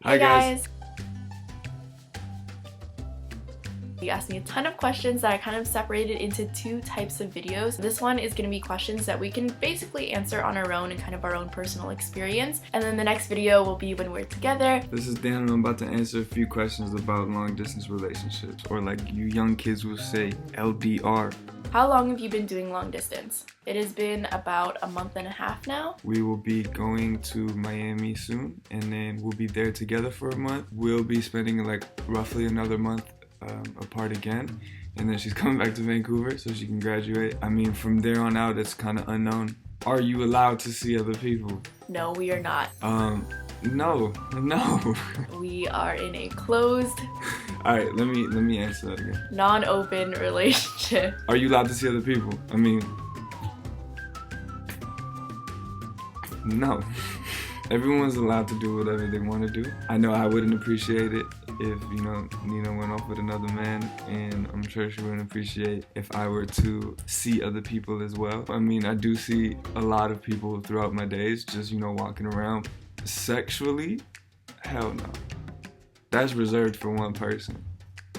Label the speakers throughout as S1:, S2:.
S1: Hi guys!
S2: You asked me a ton of questions that I kind of separated into two types of videos. This one is going to be questions that we can basically answer on our own and kind of our own personal experience. And then the next video will be when we're together.
S1: This is Dan and I'm about to answer a few questions about long distance relationships, or like you young kids will say, LDR.
S2: How long have you been doing long distance? It has been about a month and a half now.
S1: We will be going to Miami soon, and then we'll be there together for a month. We'll be spending like roughly another month apart again, and then she's coming back to Vancouver so she can graduate. I mean, from there on out, it's kind of unknown. Are you allowed to see other people?
S2: No, we are not.
S1: No.
S2: We are in a closed,
S1: All right, let me answer that again.
S2: non-open relationship.
S1: Are you allowed to see other people? I mean, no. Everyone's allowed to do whatever they want to do. I know I wouldn't appreciate it if, Nina went off with another man, and I'm sure she wouldn't appreciate if I were to see other people as well. I mean, I do see a lot of people throughout my days, just, walking around. Sexually, hell no. That's reserved for one person,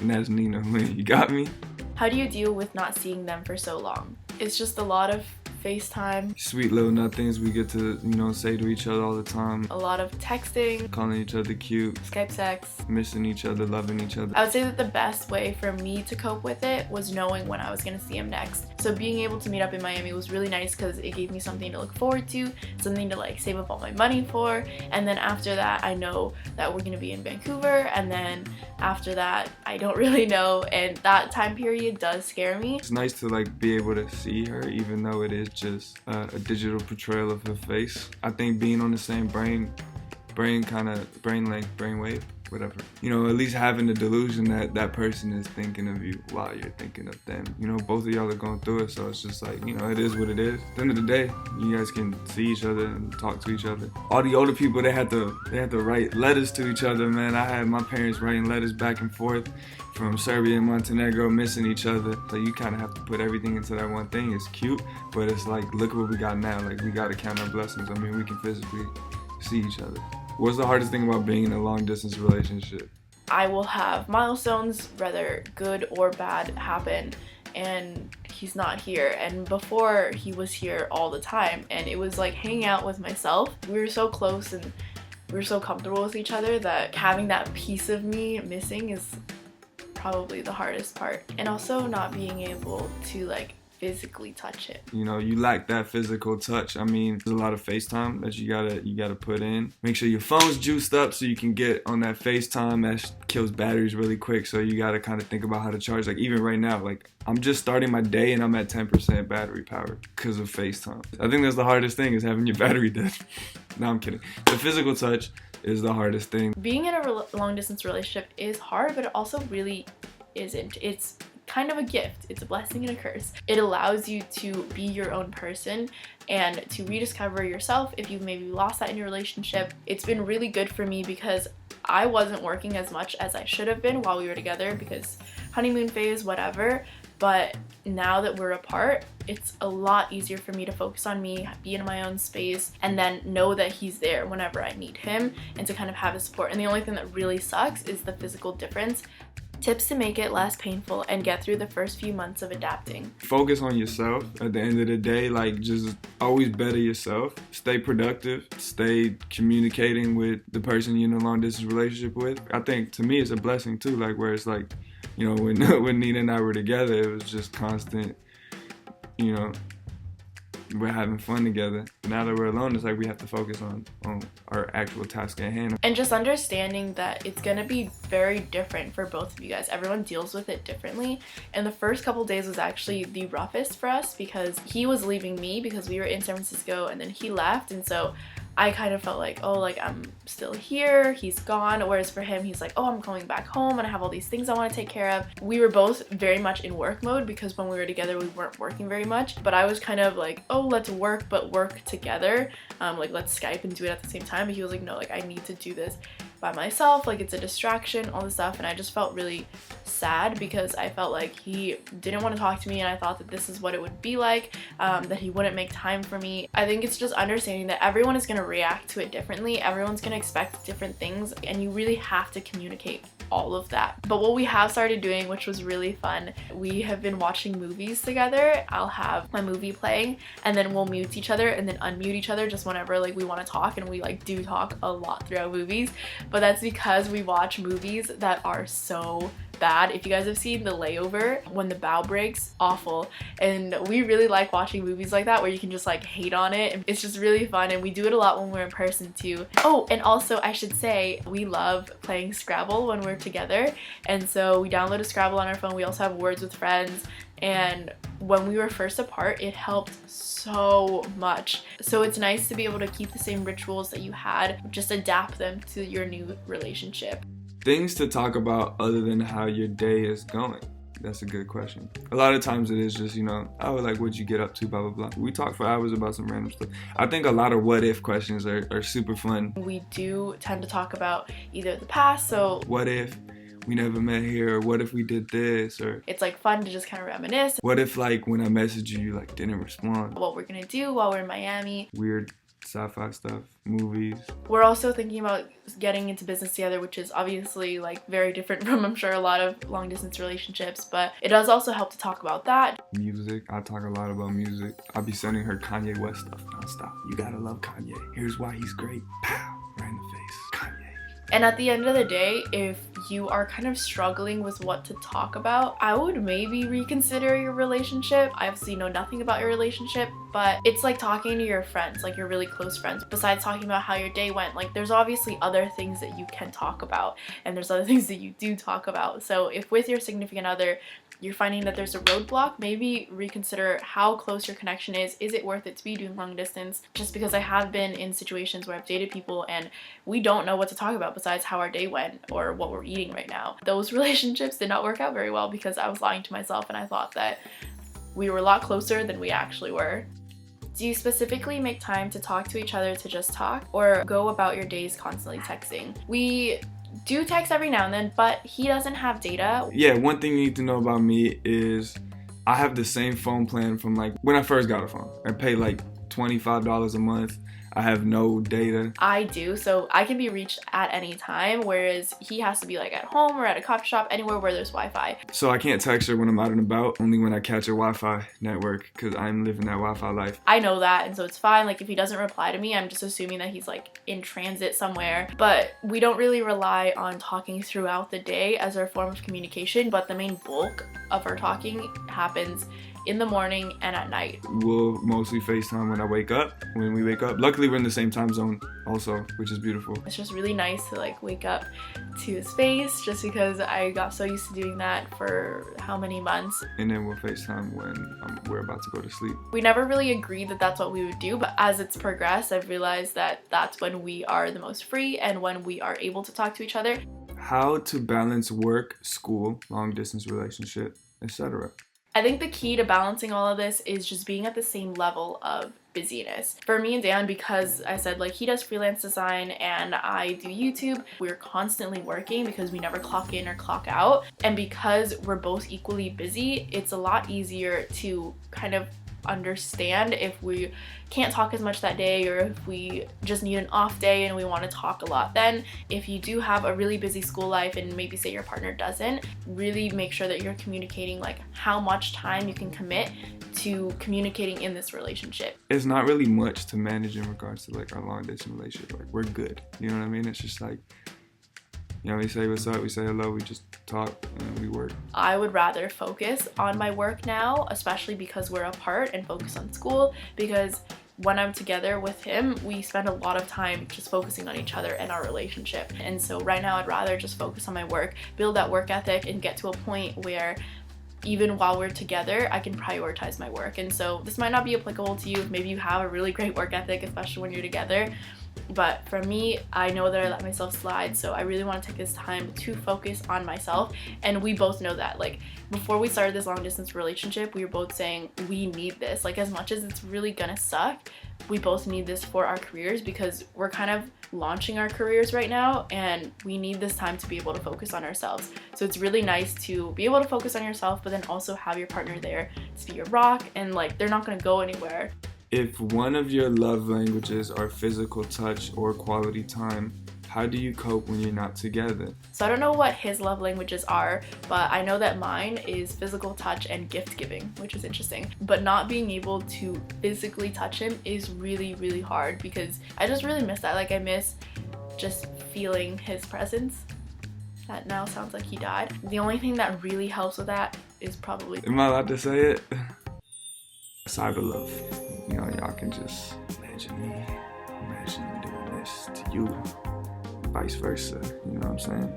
S1: and that's Nina. You got me?
S2: How do you deal with not seeing them for so long? It's just a lot of FaceTime.
S1: Sweet little nothings we get to, say to each other all the time.
S2: A lot of texting.
S1: Calling each other cute.
S2: Skype sex.
S1: Missing each other, loving each other.
S2: I would say that the best way for me to cope with it was knowing when I was going to see him next. So being able to meet up in Miami was really nice because it gave me something to look forward to, something to save up all my money for, and then after that I know that we're going to be in Vancouver, and then after that I don't really know, and that time period does scare me.
S1: It's nice to be able to see her, even though it is just a digital portrayal of her face. I think being on the same brainwave, whatever. At least having the delusion that that person is thinking of you while you're thinking of them. Both of y'all are going through it, so it's just it is what it is. At the end of the day, you guys can see each other and talk to each other. All the older people, they had to write letters to each other, man. I had my parents writing letters back and forth from Serbia and Montenegro, missing each other. So you kind of have to put everything into that one thing. It's cute, but it's look at what we got now. We got to count our blessings. I mean, we can physically see each other. What's the hardest thing about being in a long distance relationship?
S2: I will have milestones, whether good or bad, happen, and he's not here. And before, he was here all the time, and it was like hanging out with myself. We were so close and we were so comfortable with each other that having that piece of me missing is probably the hardest part. And also not being able to physically touch it.
S1: You lack that physical touch. I mean, there's a lot of FaceTime that you gotta put in. Make sure your phone's juiced up so you can get on that FaceTime. That kills batteries really quick, so you gotta kind of think about how to charge. Even right now, I'm just starting my day and I'm at 10% battery power because of FaceTime. I think that's the hardest thing, is having your battery dead. No, I'm kidding. The physical touch is the hardest thing.
S2: Being in a long distance relationship is hard, but it also really isn't. It's kind of a gift. It's a blessing and a curse. It allows you to be your own person and to rediscover yourself if you've maybe lost that in your relationship. It's been really good for me because I wasn't working as much as I should have been while we were together because honeymoon phase, whatever. But now that we're apart, it's a lot easier for me to focus on me, be in my own space, and then know that he's there whenever I need him, and to kind of have his support. And the only thing that really sucks is the physical difference. Tips to make it less painful and get through the first few months of adapting.
S1: Focus on yourself. At the end of the day, just always better yourself. Stay productive. Stay communicating with the person you're in a long distance relationship with. I think to me it's a blessing too, where it's when Nina and I were together, it was just constant, we're having fun together. Now that we're alone, it's we have to focus on our actual task at hand.
S2: And just understanding that it's gonna be very different for both of you guys. Everyone deals with it differently. And the first couple days was actually the roughest for us because he was leaving me because we were in San Francisco and then he left. And so I kind of felt I'm still here, he's gone, whereas for him, he's I'm going back home and I have all these things I want to take care of. We were both very much in work mode because when we were together, we weren't working very much, but I was kind of let's work, but work together. Let's Skype and do it at the same time. But he was no, I need to do this. by myself, like it's a distraction, all this stuff. And I just felt really sad because I felt like he didn't want to talk to me, and I thought that this is what it would be like, that he wouldn't make time for me. I think it's just understanding that everyone is going to react to it differently, everyone's going to expect different things, and you really have to communicate all of that. But what we have started doing, which was really fun, we have been watching movies together. I'll have my movie playing and then we'll mute each other and then unmute each other just whenever like we want to talk, and we like do talk a lot throughout movies, but that's because we watch movies that are so bad. If you guys have seen The Layover, when the bow breaks, awful. And we really like watching movies like that where you can just like hate on it. It's just really fun, and we do it a lot when we're in person too. Oh, and also I should say we love playing Scrabble when we're together, and so we download a Scrabble on our phone. We also have Words with Friends, and when we were first apart it helped so much. So it's nice to be able to keep the same rituals that you had, just adapt them to your new relationship.
S1: Things to talk about other than how your day is going. That's a good question. A lot of times it is just, oh, like, what'd you get up to, blah, blah, blah. We talk for hours about some random stuff. I think a lot of what if questions are super fun.
S2: We do tend to talk about either the past, so
S1: what if we never met here, or what if we did this, or
S2: it's like fun to just kind of reminisce.
S1: What if like when I messaged you, you like didn't respond?
S2: What we're gonna do while we're in Miami.
S1: Weird sci-fi stuff, movies.
S2: We're also thinking about getting into business together, which is obviously like very different from, I'm sure, a lot of long distance relationships, but it does also help to talk about that.
S1: Music, I talk a lot about music. I'll be sending her Kanye West stuff nonstop. You gotta love Kanye. Here's why he's great. Pow, right in the face. Kanye.
S2: And at the end of the day, if you are kind of struggling with what to talk about, I would maybe reconsider your relationship. I obviously know nothing about your relationship, but it's like talking to your friends, like your really close friends. Besides talking about how your day went, like there's obviously other things that you can talk about, and there's other things that you do talk about. So if with your significant other you're finding that there's a roadblock, maybe reconsider how close your connection is. Is it worth it to be doing long distance? Just because I have been in situations where I've dated people and we don't know what to talk about besides how our day went or what we're eating right now. Those relationships did not work out very well because I was lying to myself and I thought that we were a lot closer than we actually were. Do you specifically make time to talk to each other to just talk, or go about your days constantly texting? We do text every now and then, but he doesn't have data.
S1: Yeah, one thing you need to know about me is I have the same phone plan from like when I first got a phone. I pay like $25 a month. I have no data.
S2: I do, so I can be reached at any time, whereas he has to be like at home or at a coffee shop, anywhere where there's Wi-Fi.
S1: So I can't text her when I'm out and about, only when I catch a Wi-Fi network, because I'm living that Wi-Fi life.
S2: I know that, and so it's fine. Like if he doesn't reply to me, I'm just assuming that he's like in transit somewhere. But we don't really rely on talking throughout the day as our form of communication, but the main bulk of our talking happens in the morning and at night.
S1: We'll mostly FaceTime when we wake up. Luckily we're in the same time zone also, which is beautiful.
S2: It's just really nice to like wake up to his face, just because I got so used to doing that for how many months.
S1: And then we'll FaceTime when we're about to go to sleep.
S2: We never really agreed that that's what we would do, but as it's progressed, I've realized that that's when we are the most free and when we are able to talk to each other.
S1: How to balance work, school, long distance relationship, etc.
S2: I think the key to balancing all of this is just being at the same level of busyness. For me and Dan, because I said like he does freelance design and I do YouTube, we're constantly working because we never clock in or clock out. And because we're both equally busy, it's a lot easier to kind of understand if we can't talk as much that day, or if we just need an off day and we want to talk a lot. Then if you do have a really busy school life and maybe say your partner doesn't, really make sure that you're communicating like how much time you can commit to communicating in this relationship.
S1: It's not really much to manage in regards to like our long distance relationship. Like we're good, you know what I mean? It's just like, we say what's up, we say hello, we just talk and we work.
S2: I would rather focus on my work now, especially because we're apart, and focus on school, because when I'm together with him, we spend a lot of time just focusing on each other and our relationship. And so right now I'd rather just focus on my work, build that work ethic, and get to a point where even while we're together, I can prioritize my work. And so this might not be applicable to you if maybe you have a really great work ethic, especially when you're together. But for me, I know that I let myself slide, so I really want to take this time to focus on myself. And we both know that. Like, before we started this long distance relationship, we were both saying we need this. Like, as much as it's really gonna suck, we both need this for our careers, because we're kind of launching our careers right now and we need this time to be able to focus on ourselves. So it's really nice to be able to focus on yourself, but then also have your partner there to be your rock, and like, they're not gonna go anywhere.
S1: If one of your love languages are physical touch or quality time, how do you cope when you're not together?
S2: So I don't know what his love languages are, but I know that mine is physical touch and gift giving, which is interesting. But not being able to physically touch him is really, really hard, because I just really miss that. Like, I miss just feeling his presence. That now sounds like he died. The only thing that really helps with that is probably...
S1: Am I allowed to say it? Cyber love. You know, y'all can just imagine me doing this to you, vice versa. You know what I'm saying?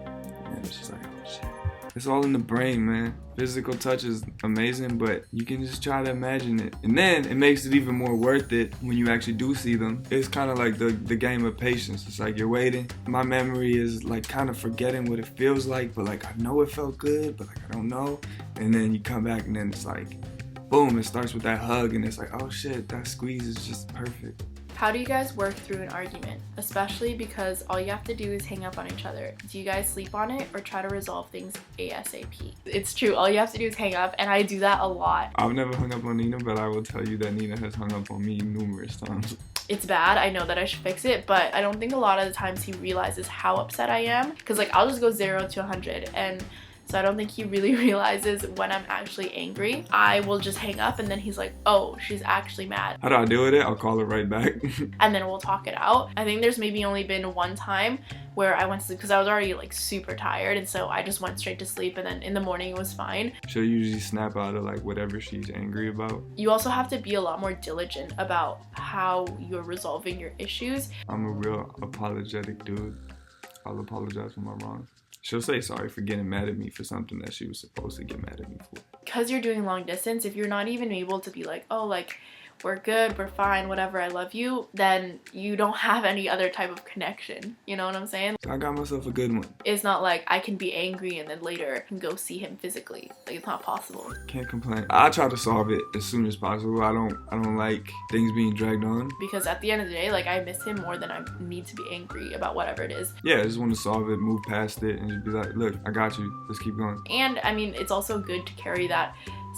S1: And it's just like, oh shit. It's all in the brain, man. Physical touch is amazing, but you can just try to imagine it. And then it makes it even more worth it when you actually do see them. It's kind of like the game of patience. It's like you're waiting. My memory is like kind of forgetting what it feels like, but like I know it felt good, but like I don't know. And then you come back and then it's like, boom, it starts with that hug and it's like, oh shit, that squeeze is just perfect.
S2: How do you guys work through an argument? Especially because all you have to do is hang up on each other. Do you guys sleep on it or try to resolve things ASAP? It's true, all you have to do is hang up, and I do that a lot.
S1: I've never hung up on Nina, but I will tell you that Nina has hung up on me numerous times.
S2: It's bad, I know that I should fix it, but I don't think a lot of the times he realizes how upset I am, because like I'll just go 0 to 100, and so I don't think he really realizes when I'm actually angry. I will just hang up and then he's like, oh, she's actually mad.
S1: How do I deal with it? I'll call her right back.
S2: And then we'll talk it out. I think there's maybe only been one time where I went to sleep because I was already like super tired, and so I just went straight to sleep, and then in the morning it was fine.
S1: She'll usually snap out of like whatever she's angry about.
S2: You also have to be a lot more diligent about how you're resolving your issues.
S1: I'm a real apologetic dude. I'll apologize when I'm wrong. She'll say sorry for getting mad at me for something that she was supposed to get mad at me for. Because
S2: you're doing long distance, if you're not even able to be like, oh, like, we're good, we're fine, whatever, I love you, then you don't have any other type of connection. You know what I'm saying?
S1: So I got myself a good one.
S2: It's not like I can be angry and then later can go see him physically. Like, it's not possible.
S1: Can't complain. I try to solve it as soon as possible. I don't like things being dragged on.
S2: Because at the end of the day, like, I miss him more than I need to be angry about whatever it is.
S1: Yeah, I just want to solve it, move past it, and just be like, look, I got you. Let's keep going.
S2: And I mean, it's also good to carry that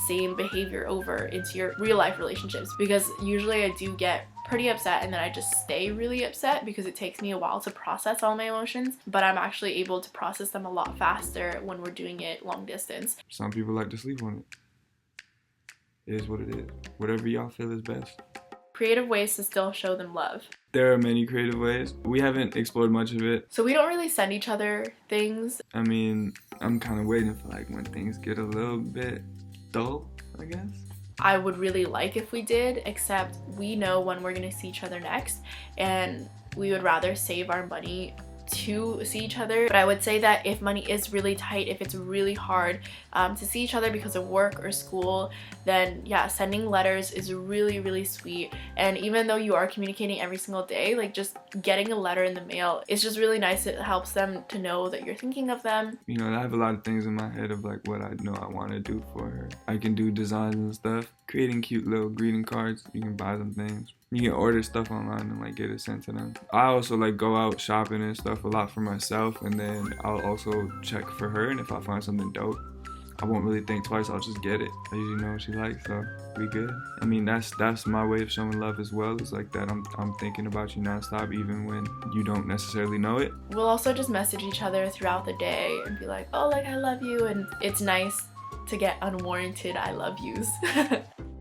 S2: same behavior over into your real life relationships, because usually I do get pretty upset and then I just stay really upset because it takes me a while to process all my emotions, but I'm actually able to process them a lot faster when we're doing it long distance.
S1: Some people like to sleep on it. It is what it is. Whatever y'all feel is best.
S2: Creative ways to still show them love.
S1: There are many creative ways. We haven't explored much of it.
S2: So we don't really send each other things.
S1: I mean, I'm kind of waiting for like when things get a little bit dull, I guess.
S2: I would really like if we did, except we know when we're gonna see each other next, and we would rather save our money to see each other. But I would say that if money is really tight, if it's really hard to see each other because of work or school, then yeah, sending letters is really, really sweet. And even though you are communicating every single day, like just getting a letter in the mail, it's just really nice. It helps them to know that you're thinking of them.
S1: You know, I have a lot of things in my head of like what I know I want to do for her. I can do designs and stuff, creating cute little greeting cards. You can buy them things. You can order stuff online and like get it sent to them. I also like go out shopping and stuff a lot for myself, and then I'll also check for her, and if I find something dope, I won't really think twice, I'll just get it. I usually know what she likes, so we good. I mean, that's my way of showing love as well. It's like that I'm thinking about you nonstop, even when you don't necessarily know it.
S2: We'll also just message each other throughout the day and be like, oh, like, I love you, and it's nice to get unwarranted I love yous.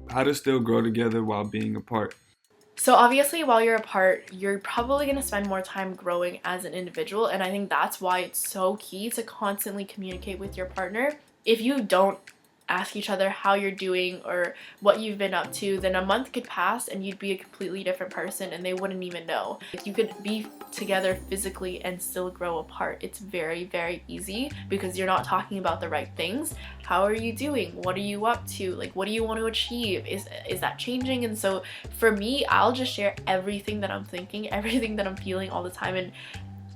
S1: How to still grow together while being apart.
S2: So obviously while you're apart, you're probably going to spend more time growing as an individual, and I think that's why it's so key to constantly communicate with your partner. If you don't ask each other how you're doing or what you've been up to, then a month could pass and you'd be a completely different person and they wouldn't even know. You could be together physically and still grow apart. It's very, very easy because you're not talking about the right things. How are you doing? What are you up to? Like, what do you want to achieve? Is that changing? And so for me, I'll just share everything that I'm thinking, everything that I'm feeling all the time. And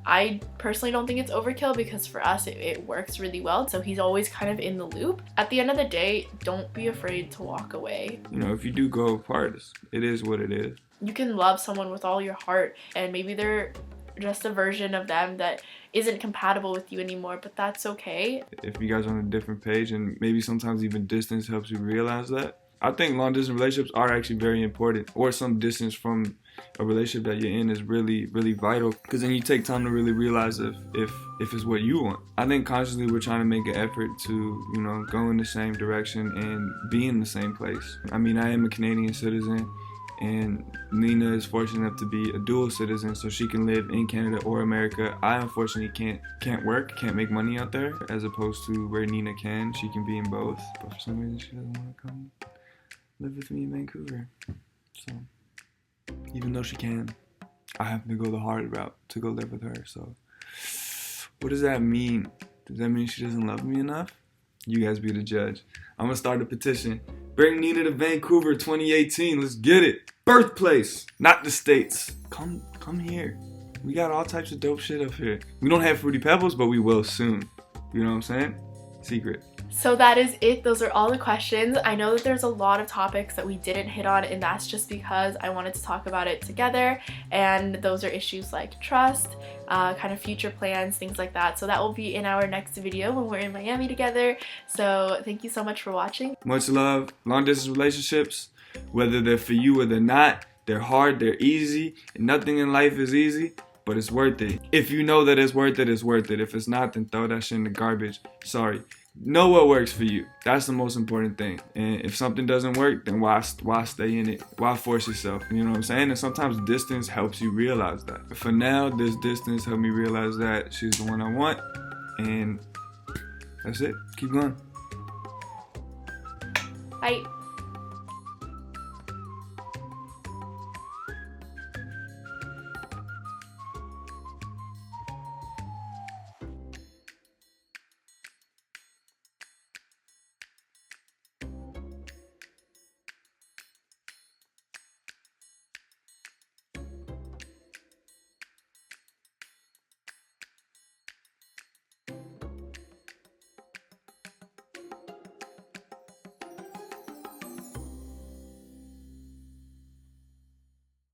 S2: I personally don't think it's overkill because for us it works really well. So he's always kind of in the loop. At the end of the day, don't be afraid to walk away.
S1: You know, if you do go apart, it is what it is.
S2: You can love someone with all your heart and maybe they're just a version of them that isn't compatible with you anymore, but that's okay.
S1: If you guys are on a different page, and maybe sometimes even distance helps you realize that. I think long distance relationships are actually very important, or some distance from a relationship that you're in is really, really vital, because then you take time to really realize if it's what you want. I think consciously we're trying to make an effort to, you know, go in the same direction and be in the same place. I mean, I am a Canadian citizen, and Nina is fortunate enough to be a dual citizen, so she can live in Canada or America. I unfortunately can't work, can't make money out there, as opposed to where Nina can. She can be in both, but for some reason she doesn't want to come live with me in Vancouver. So even though she can, I have to go the hard route to go live with her. So what does that mean? Does that mean she doesn't love me enough? You guys be the judge. I'm gonna start a petition. Bring Nina to Vancouver 2018. Let's get it. Birthplace, not the States. Come here. We got all types of dope shit up here. We don't have Fruity Pebbles, but we will soon. You know what I'm saying? Secret.
S2: So that is it. Those are all the questions. I know that there's a lot of topics that we didn't hit on, and that's just because I wanted to talk about it together, and those are issues like trust, kind of future plans, things like that. So that will be in our next video when we're in Miami together. So thank you so much for watching.
S1: Much love. Long distance relationships, whether they're for you or they're not, they're hard, they're easy, and nothing in life is easy, but it's worth it. If you know that it's worth it, it's worth it. If it's not, then throw that shit in the garbage. Sorry. Know what works for you. That's the most important thing. And if something doesn't work, then why stay in it? Why force yourself? You know what I'm saying? And sometimes distance helps you realize that. But for now, this distance helped me realize that she's the one I want. And that's it. Keep going.
S2: Bye.